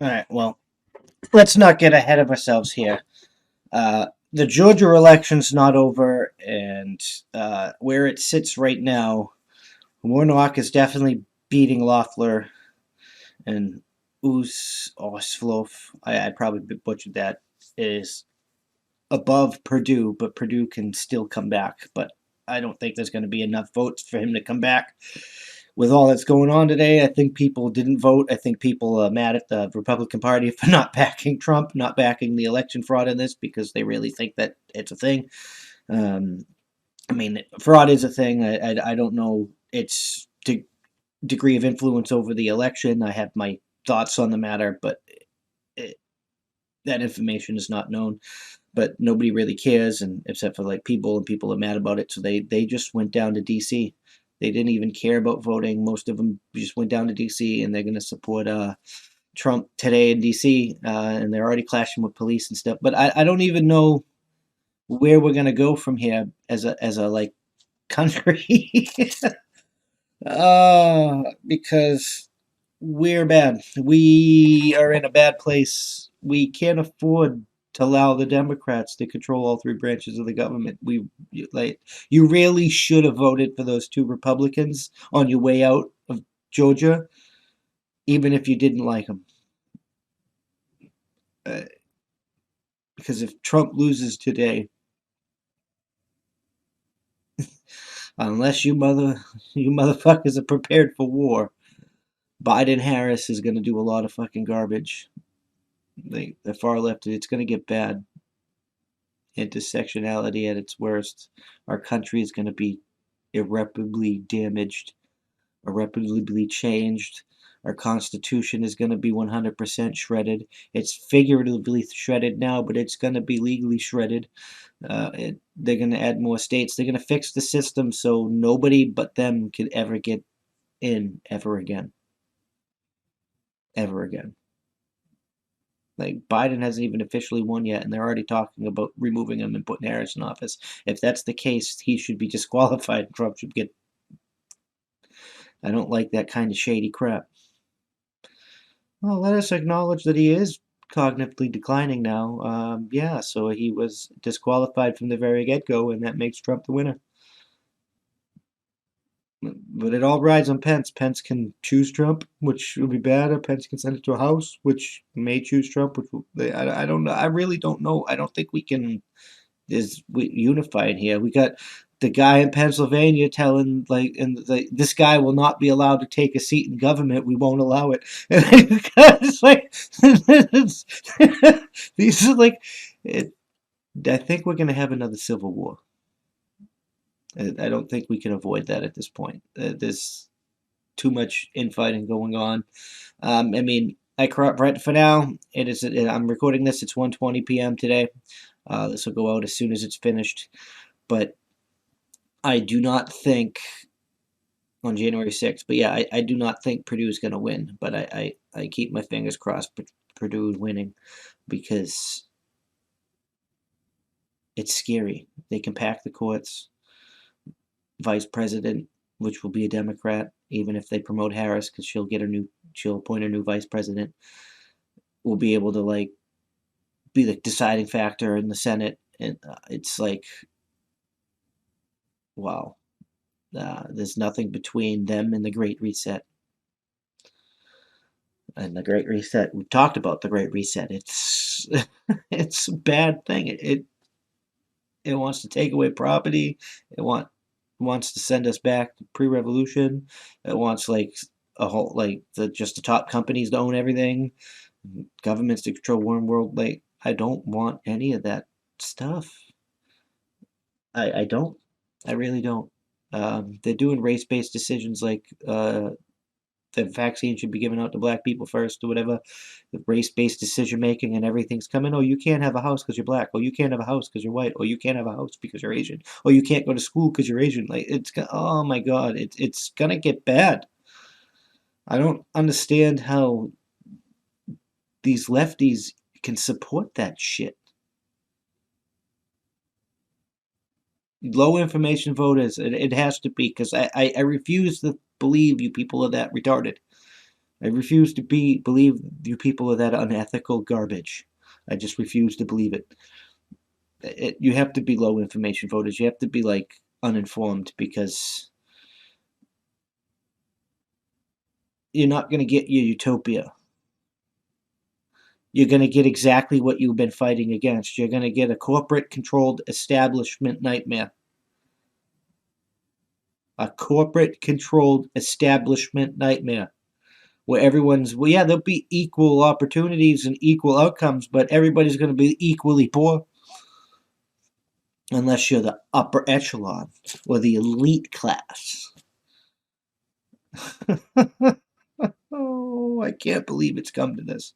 All right, well, let's not get ahead of ourselves here. The Georgia election's not over, and where it sits right now, Warnock is definitely beating Loeffler, and Oslof, I probably butchered that, is above Purdue, but Purdue can still come back. But I don't think there's going to be enough votes for him to come back. With all that's going on today, I think people didn't vote. I think people are mad at the Republican Party for not backing Trump, not backing the election fraud in this because they really think that it's a thing. Um, I mean, fraud is a thing. I don't know its degree of influence over the election. I have my thoughts on the matter, but it, that information is not known. But nobody really cares, and except for like people, and people are mad about it. So they just went down to D.C. They didn't even care about voting. Most of them just went down to D.C. and they're going to support Trump today in D.C. And they're already clashing with police and stuff. But I don't even know where we're going to go from here as a like country. Because we're bad. We are in a bad place. We can't afford to allow the Democrats to control all three branches of the government. You really should have voted for those two Republicans on your way out of Georgia, even if you didn't like them. Uh, because if Trump loses today, unless you motherfuckers are prepared for war, Biden Harris is going to do a lot of fucking garbage. The far left, it's going to get bad. Intersectionality at its worst. Our country is going to be irreparably damaged, irreparably changed. Our Constitution is going to be 100% shredded. It's figuratively shredded now, but it's going to be legally shredded. They're going to add more states. They're going to fix the system so nobody but them could ever get in ever again. Ever again. Like Biden hasn't even officially won yet, and they're already talking about removing him and putting Harris in office. If that's the case, he should be disqualified. Trump should get. I don't like that kind of shady crap. Well, let us acknowledge that he is cognitively declining now. Yeah, so he was disqualified from the very get-go, and that makes Trump the winner. But it all rides on Pence. Pence can choose Trump, which would be bad, or Pence can send it to a House, which may choose Trump. I don't know. I really don't know. I don't think we can is unified here. We got the guy in Pennsylvania telling this guy will not be allowed to take a seat in government. We won't allow it. It's like these are like it, I think we're going to have another civil war. I don't think we can avoid that at this point. There's too much infighting going on. I mean, right for now. It is. I'm recording this. It's 1:20 p.m. today. This will go out as soon as it's finished. But I do not think on January 6th. But yeah, I do not think Purdue is going to win. But I keep my fingers crossed Purdue is winning because it's scary. They can pack the courts. Vice president, which will be a Democrat, even if they promote Harris, because she'll appoint a new vice president, will be able to like be the deciding factor in the Senate. And it's like, wow, there's nothing between them and the Great Reset. And the Great Reset, we've talked about the Great Reset. It's it's a bad thing. It wants to take away property. It wants to send us back to pre-revolution. It wants like a whole like just the top companies to own everything, governments to control one world. Like I don't want any of that stuff. I don't. I really don't. They're doing race-based decisions like the vaccine should be given out to black people first or whatever. The race-based decision making and everything's coming. Oh, you can't have a house because you're black. Oh, you can't have a house because you're white. Oh, you can't have a house because you're Asian. Oh, you can't go to school because you're Asian. Like oh my god, it's gonna get bad. I don't understand how these lefties can support that shit. Low information voters, it has to be because I refuse to believe you people are that retarded. I refuse to believe you people are that unethical garbage. I just refuse to believe it. You have to be low information voters. You have to be like uninformed because you're not going to get your utopia. You're going to get exactly what you've been fighting against. You're going to get a corporate controlled establishment nightmare. A corporate controlled establishment nightmare where everyone's, well, yeah, there'll be equal opportunities and equal outcomes, but everybody's going to be equally poor unless you're the upper echelon or the elite class. Oh, I can't believe it's come to this.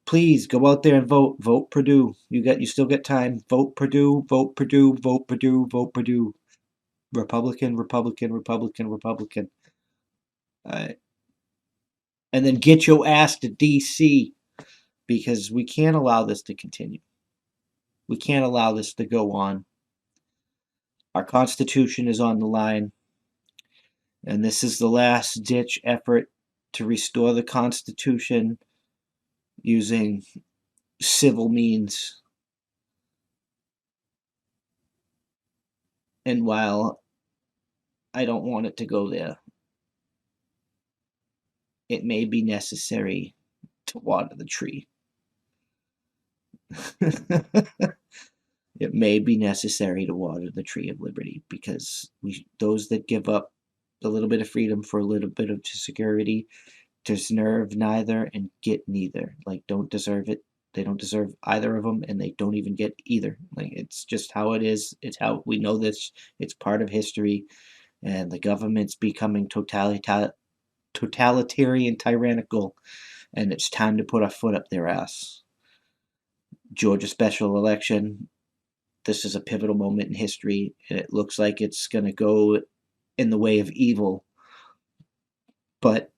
Please go out there and vote. Vote Purdue. You still get time. Vote Purdue. Vote Purdue. Vote Purdue. Vote Purdue. Republican, Republican, Republican, Republican. And then get your ass to DC because we can't allow this to continue. We can't allow this to go on. Our Constitution is on the line, and this is the last ditch effort to restore the Constitution using civil means. And while I don't want it to go there, it may be necessary to water the tree. It may be necessary to water the tree of liberty because those that give up a little bit of freedom for a little bit of security deserve neither and get neither. Like, don't deserve it. They don't deserve either of them, and they don't even get either. Like, it's just how it is. It's how we know this. It's part of history, and the government's becoming totalitarian, tyrannical, and it's time to put our foot up their ass. Georgia special election. This is a pivotal moment in history, and it looks like it's going to go in the way of evil. But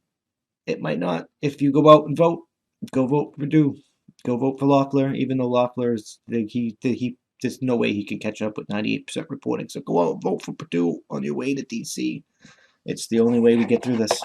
it might not. If you go out and vote, go vote for Purdue. Go vote for Loeffler, even though Loeffler is there's no way he can catch up with 98% reporting. So go out and vote for Purdue on your way to DC. It's the only way we get through this.